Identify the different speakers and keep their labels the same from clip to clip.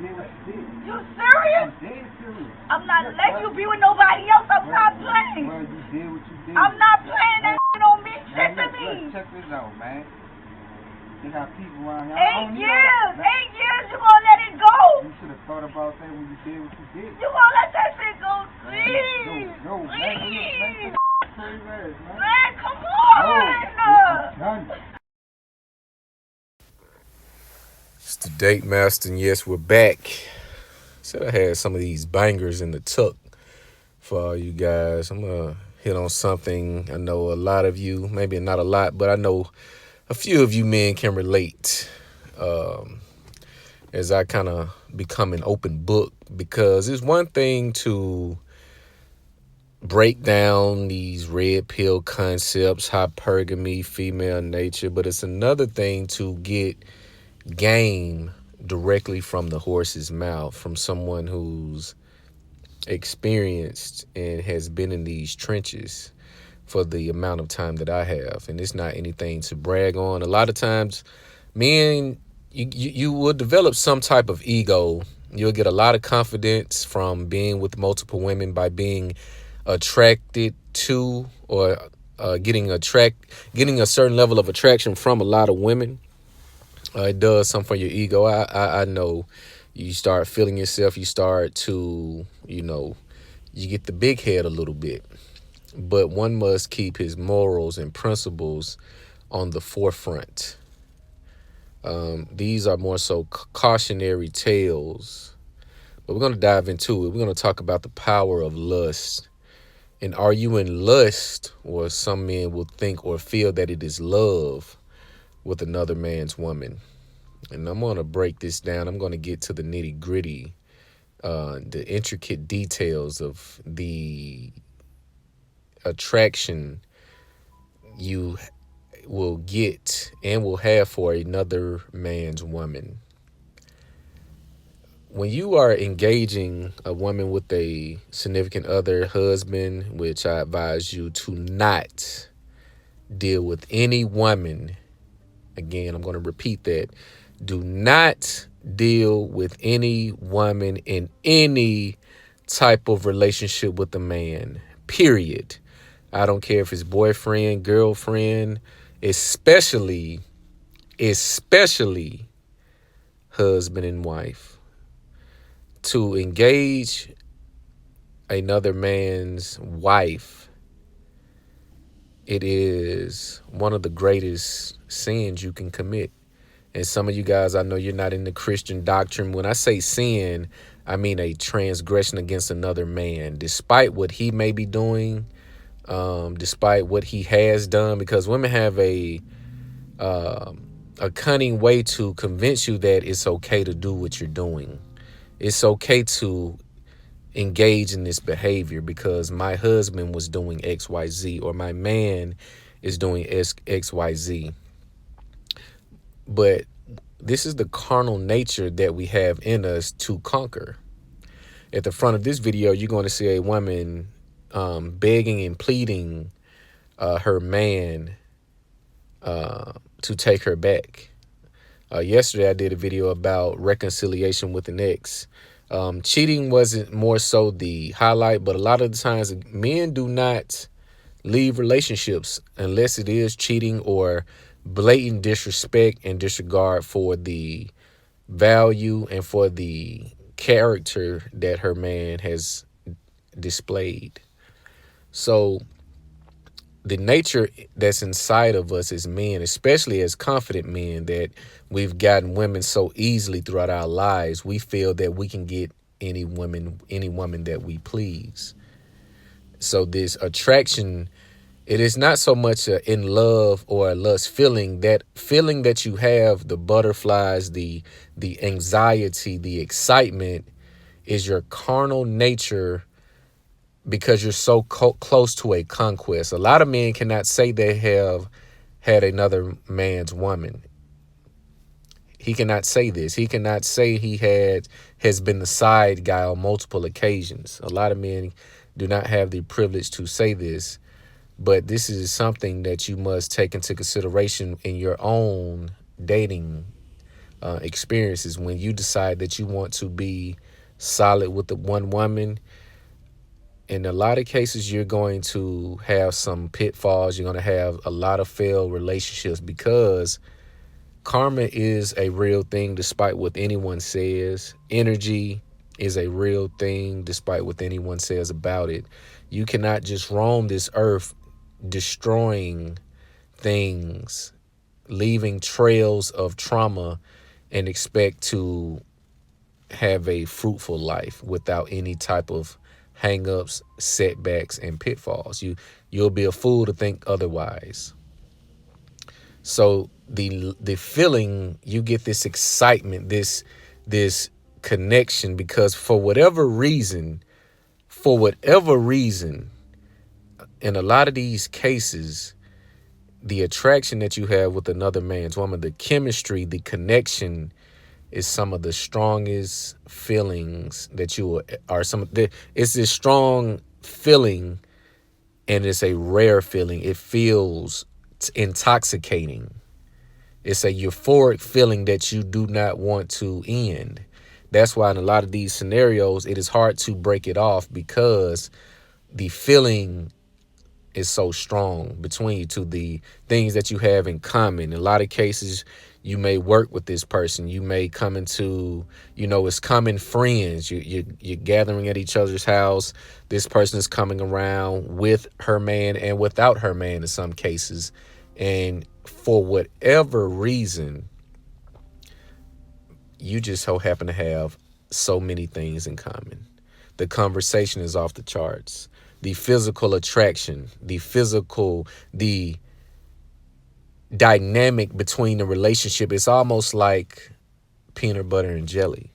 Speaker 1: did what you did.
Speaker 2: You serious?
Speaker 1: I'm dead serious.
Speaker 2: I'm not letting you be with nobody else. I'm not playing.
Speaker 1: Well, you did what you did.
Speaker 2: I'm not playing. That shit don't mean shit to me.
Speaker 1: Check this out, man. They got people around here.
Speaker 2: 8 years. 8 years, you gonna let it go?
Speaker 1: You should have thought about that when you did what you did.
Speaker 2: You gonna let that shit go? Please.
Speaker 1: No,
Speaker 2: Please.
Speaker 1: Man,
Speaker 2: Man, come on.
Speaker 1: Done.
Speaker 3: It's the Date Master, and yes, we're back. Said I had some of these bangers in the tuck for all you guys. I'm gonna hit on something I know a lot of you, maybe not a lot, but I know a few of you men can relate. As I kind of become an open book, because it's one thing to break down these red pill concepts, hypergamy, female nature, but it's another thing to get game directly from the horse's mouth, from someone who's experienced and has been in these trenches for the amount of time that I have. And it's not anything to brag on. A lot of times, men, you will develop some type of ego. You'll get a lot of confidence from being with multiple women by being attracted to or getting a certain level of attraction from a lot of women. It does something for your ego. I know. You start feeling yourself. You start to, you get the big head a little bit. But one must keep his morals and principles on the forefront. These are more so cautionary tales. But we're going to dive into it. We're going to talk about the power of lust. And are you in lust, or some men will think or feel that it is love with another man's woman? And I'm going to break this down. I'm going to get to the nitty gritty, the intricate details of the attraction you will get and will have for another man's woman. When you are engaging a woman with a significant other, husband, which I advise you to not deal with any woman. Again, I'm going to repeat that. Do not deal with any woman in any type of relationship with a man, period. I don't care if it's boyfriend, girlfriend, especially husband and wife. To engage another man's wife, it is one of the greatest sins you can commit. And some of you guys, I know you're not in the Christian doctrine. When I say sin, I mean a transgression against another man, despite what he may be doing, despite what he has done, because women have a cunning way to convince you that it's okay to do what you're doing. It's okay to engage in this behavior because my husband was doing XYZ, or my man is doing XYZ. But this is the carnal nature that we have in us to conquer. At the front of this video, you're going to see a woman begging and pleading her man to take her back. Yesterday, I did a video about reconciliation with an ex. Cheating wasn't more so the highlight, but a lot of the times men do not leave relationships unless it is cheating or blatant disrespect and disregard for the value and for the character that her man has displayed. So the nature that's inside of us as men, especially as confident men, that we've gotten women so easily throughout our lives, we feel that we can get any woman that we please. So this attraction, it is not so much in love or a lust feeling. That feeling that you have, the butterflies, the anxiety, the excitement, is your carnal nature, because you're so close to a conquest. A lot of men cannot say they have had another man's woman. He cannot say this. He cannot say he has been the side guy on multiple occasions. A lot of men do not have the privilege to say this, but this is something that you must take into consideration in your own dating experiences. When you decide that you want to be solid with the one woman, in a lot of cases, you're going to have some pitfalls. You're going to have a lot of failed relationships because karma is a real thing, despite what anyone says. Energy is a real thing, despite what anyone says about it. You cannot just roam this earth destroying things, leaving trails of trauma, and expect to have a fruitful life without any type of hang-ups, setbacks, and pitfalls. You'll be a fool to think otherwise. So the feeling, you get this excitement, this connection, because for whatever reason, in a lot of these cases, the attraction that you have with another man's woman, the chemistry, the connection, is some of the strongest feelings that it's this strong feeling, and it's a rare feeling. It feels intoxicating. It's a euphoric feeling that you do not want to end. That's why in a lot of these scenarios, it is hard to break it off, because the feeling is so strong between you two, the things that you have in common. In a lot of cases, you may work with this person. You may come into, it's common friends. You're gathering at each other's house. This person is coming around with her man and without her man in some cases. And for whatever reason, you just so happen to have so many things in common. The conversation is off the charts. The physical attraction, the dynamic between the relationship, it's almost like peanut butter and jelly.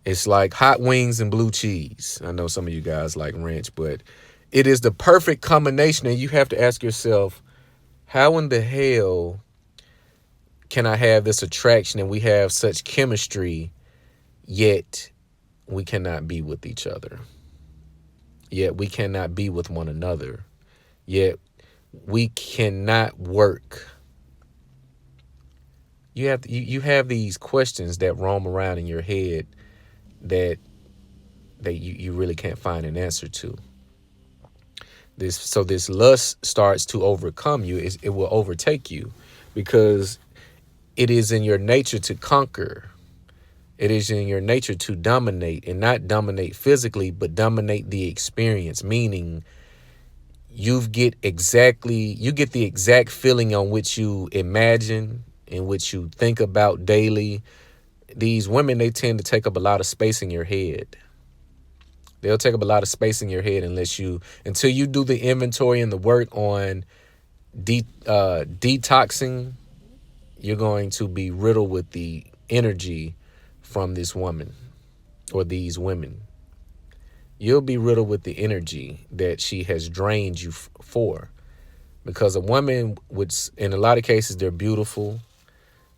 Speaker 3: It's like hot wings and blue cheese. I know some of you guys like ranch, but it is the perfect combination. And you have to ask yourself, how in the hell can I have this attraction and we have such chemistry, yet we cannot be with each other? Yet we cannot be with one another. Yet we cannot work. You have these questions that roam around in your head that you really can't find an answer to. This lust starts to overcome you. It will overtake you, because it is in your nature to conquer. It is in your nature to dominate, and not dominate physically, but dominate the experience, meaning you get the exact feeling on which you imagine, in which you think about daily. These women, they tend to take up a lot of space in your head. They'll take up a lot of space in your head until you do the inventory and the work on detoxing. You're going to be riddled with the energy from this woman or these women. You'll be riddled with the energy that she has drained you for. Because a woman in a lot of cases, they're beautiful,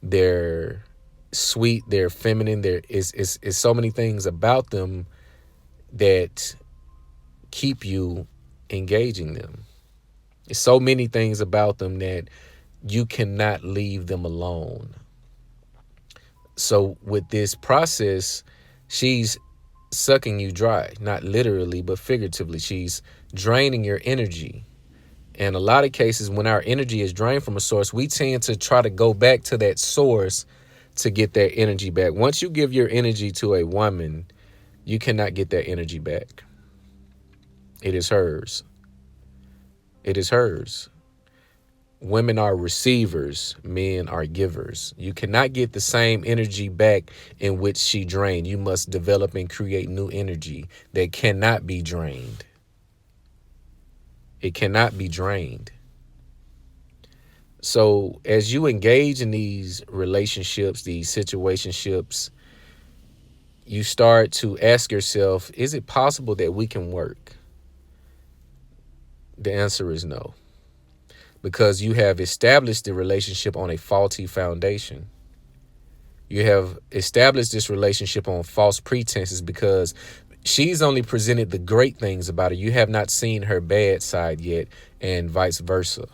Speaker 3: they're sweet, they're feminine. There is so many things about them that keep you engaging them. There's so many things about them that you cannot leave them alone. So with this process, she's sucking you dry, not literally, but figuratively. She's draining your energy. And a lot of cases, when our energy is drained from a source, we tend to try to go back to that source to get that energy back. Once you give your energy to a woman, you cannot get that energy back. It is hers. It is hers. Women are receivers, men are givers. You cannot get the same energy back in which she drained. You must develop and create new energy that cannot be drained. It cannot be drained. So as you engage in these relationships, these situationships, you start to ask yourself, is it possible that we can work? The answer is no. Because you have established the relationship on a faulty foundation. You have established this relationship on false pretenses, because she's only presented the great things about her. You have not seen her bad side yet, and vice versa.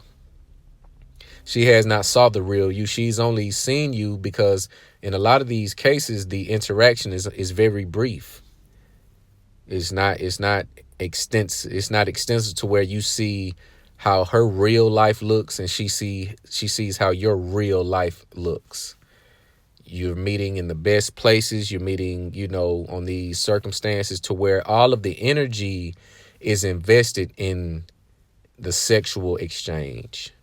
Speaker 3: She has not saw the real you. She's only seen you because in a lot of these cases, the interaction is very brief. It's not extensive. It's not extensive to where you see how her real life looks and she sees how your real life looks. You're meeting in the best places. You're meeting, on these circumstances to where all of the energy is invested in the sexual exchange,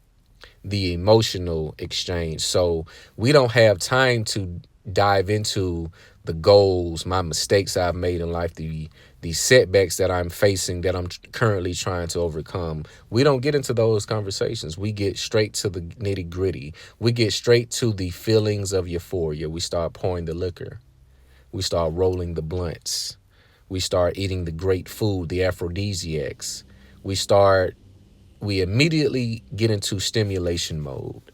Speaker 3: the emotional exchange. So we don't have time to dive into the goals, my mistakes I've made in life, the setbacks that I'm facing that I'm currently trying to overcome. We don't get into those conversations. We get straight to the nitty gritty. We get straight to the feelings of euphoria. We start pouring the liquor. We start rolling the blunts. We start eating the great food, the aphrodisiacs. We immediately get into stimulation mode.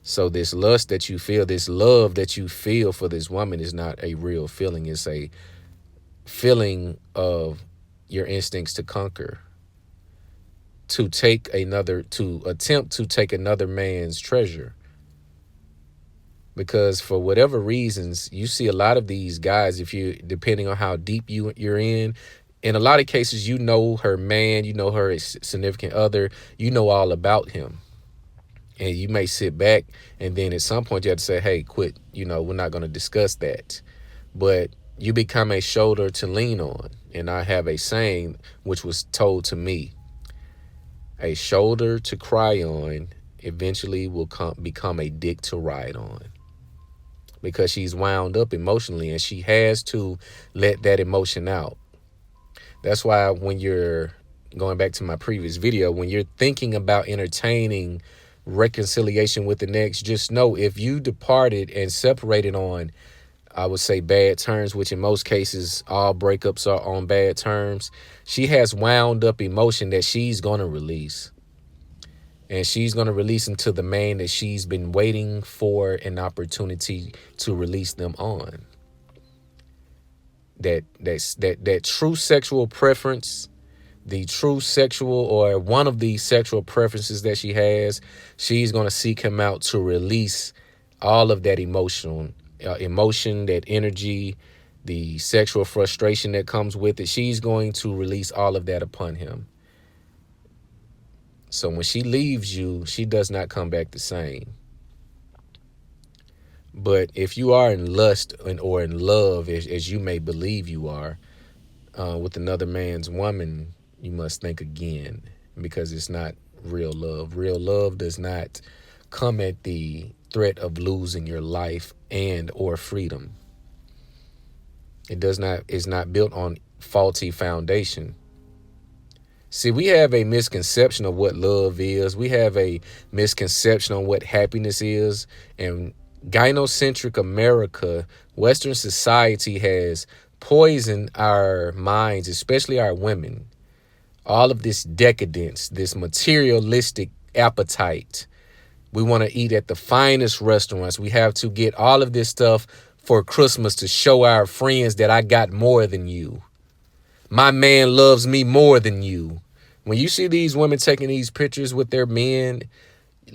Speaker 3: So this lust that you feel, this love that you feel for this woman is not a real feeling. It's a feeling of your instincts to conquer, to attempt to take another man's treasure. Because for whatever reasons, you see a lot of these guys, depending on how deep you're in a lot of cases, her man, her significant other, all about him. And you may sit back and then at some point you have to say, hey, quit. We're not going to discuss that. But you become a shoulder to lean on. And I have a saying which was told to me. A shoulder to cry on eventually will become a dick to ride on. Because she's wound up emotionally and she has to let that emotion out. That's why when you're going back to my previous video, when you're thinking about entertaining reconciliation with the next, just know if you departed and separated on, I would say, bad terms, which in most cases all breakups are on bad terms, she has wound up emotion that she's going to release. And she's going to release them to the man that she's been waiting for an opportunity to release them on. That true sexual preference, the true sexual or one of the sexual preferences that she has, she's going to seek him out to release all of that emotion, that energy, the sexual frustration that comes with it. She's going to release all of that upon him. So when she leaves you, she does not come back the same. But if you are in lust or in love, as you may believe you are, with another man's woman, you must think again, because it's not real love. Real love does not come at the threat of losing your life and or freedom. It's not built on faulty foundation. See, we have a misconception of what love is. We have a misconception on what happiness is. And gynocentric America, Western society has poisoned our minds, especially our women. All of this decadence, this materialistic appetite. We want to eat at the finest restaurants. We have to get all of this stuff for Christmas to show our friends that I got more than you. My man loves me more than you. When you see these women taking these pictures with their men,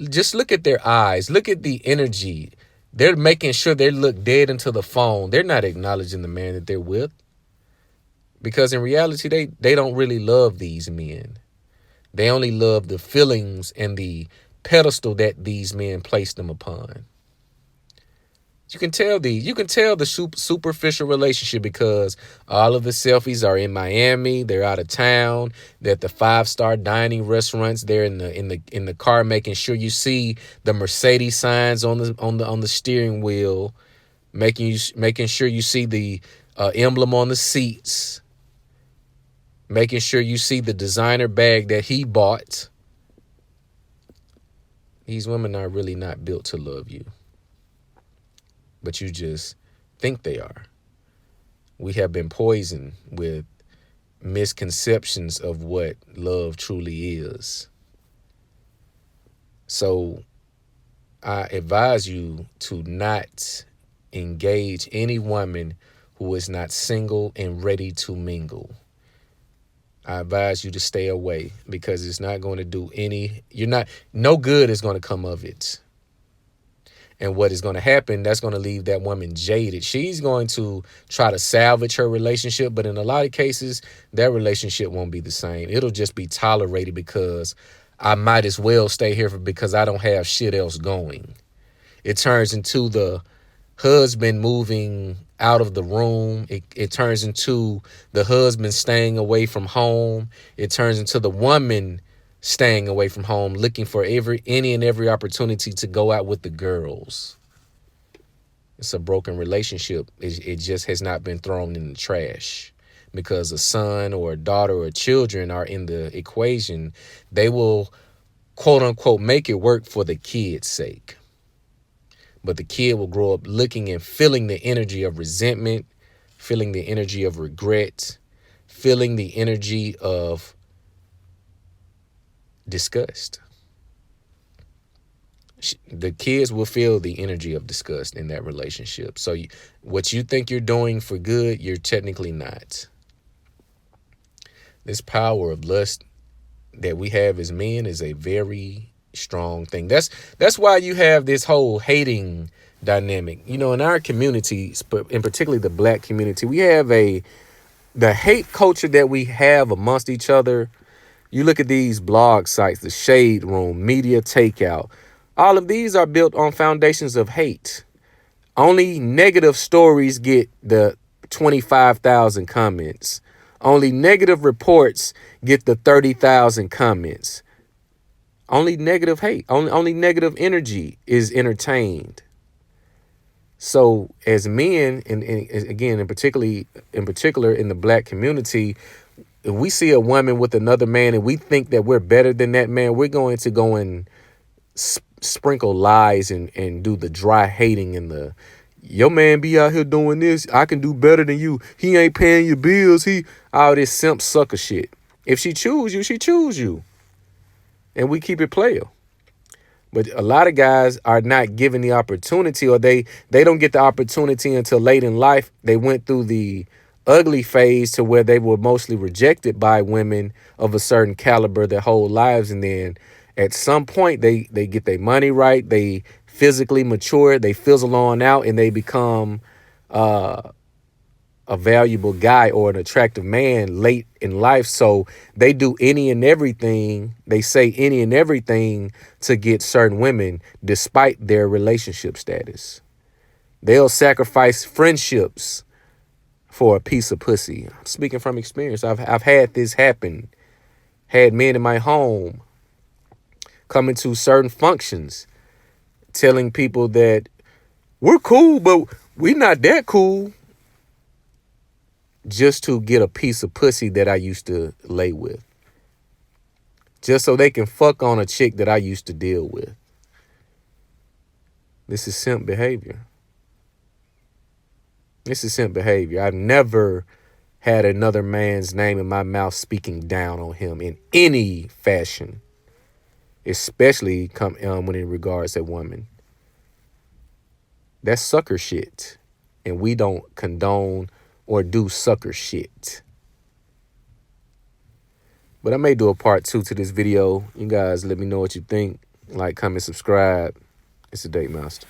Speaker 3: just look at their eyes. Look at the energy. They're making sure they look dead into the phone. They're not acknowledging the man that they're with. Because in reality, they don't really love these men. They only love the feelings and the pedestal that these men place them upon. You can tell the superficial relationship because all of the selfies are in Miami. They're out of town. They're at the 5-star dining restaurants. They're in the car, making sure you see the Mercedes signs on the steering wheel, making sure you see the emblem on the seats, making sure you see the designer bag that he bought. These women are really not built to love you. But you just think they are. We have been poisoned with misconceptions of what love truly is. So I advise you to not engage any woman who is not single and ready to mingle. I advise you to stay away, because it's not going to do no good is going to come of it. And what is going to happen, that's going to leave that woman jaded. She's going to try to salvage her relationship, but in a lot of cases, that relationship won't be the same. It'll just be tolerated because I might as well stay here because I don't have shit else going. It turns into the husband moving out of the room. It turns into the husband staying away from home. It turns into the woman staying away from home, looking for any and every opportunity to go out with the girls. It's a broken relationship. It just has not been thrown in the trash, because a son or a daughter or children are in the equation. They will, quote unquote, make it work for the kid's sake. But the kid will grow up looking and feeling the energy of resentment, feeling the energy of regret, feeling the energy of disgust. The kids will feel the energy of disgust in that relationship. So what you think you're doing for good, you're technically not. This power of lust that we have as men is a very strong thing. That's why you have this whole hating dynamic. You know, in our community, in particularly the black community, we have the hate culture that we have amongst each other. You look at these blog sites, the Shade Room, Media Takeout. All of these are built on foundations of hate. Only negative stories get the 25,000 comments. Only negative reports get the 30,000 comments. Only negative hate, only negative energy is entertained. So as men, and again, in particular in the black community, if we see a woman with another man and we think that we're better than that man, we're going to go and sprinkle lies and do the dry hating and your man be out here doing this. I can do better than you. He ain't paying your bills. All this simp sucker shit. If she choose you, she choose you. And we keep it player. But a lot of guys are not given the opportunity, or they don't get the opportunity until late in life. They went through the ugly phase to where they were mostly rejected by women of a certain caliber their whole lives. And then at some point they get their money right. They physically mature. They fizzle on out and they become a valuable guy or an attractive man late in life. So they do any and everything. They say any and everything to get certain women despite their relationship status. They'll sacrifice friendships for a piece of pussy. I'm speaking from experience. I've had this happen. Had men in my home coming to certain functions telling people that we're cool, but we're not that cool, just to get a piece of pussy that I used to lay with. Just so they can fuck on a chick that I used to deal with. This is simp behavior. This is simp behavior. I've never had another man's name in my mouth speaking down on him in any fashion, especially when it regards a woman. That's sucker shit. And we don't condone or do sucker shit. But I may do a part 2 to this video. You guys let me know what you think. Like, comment, subscribe. It's the Date Master.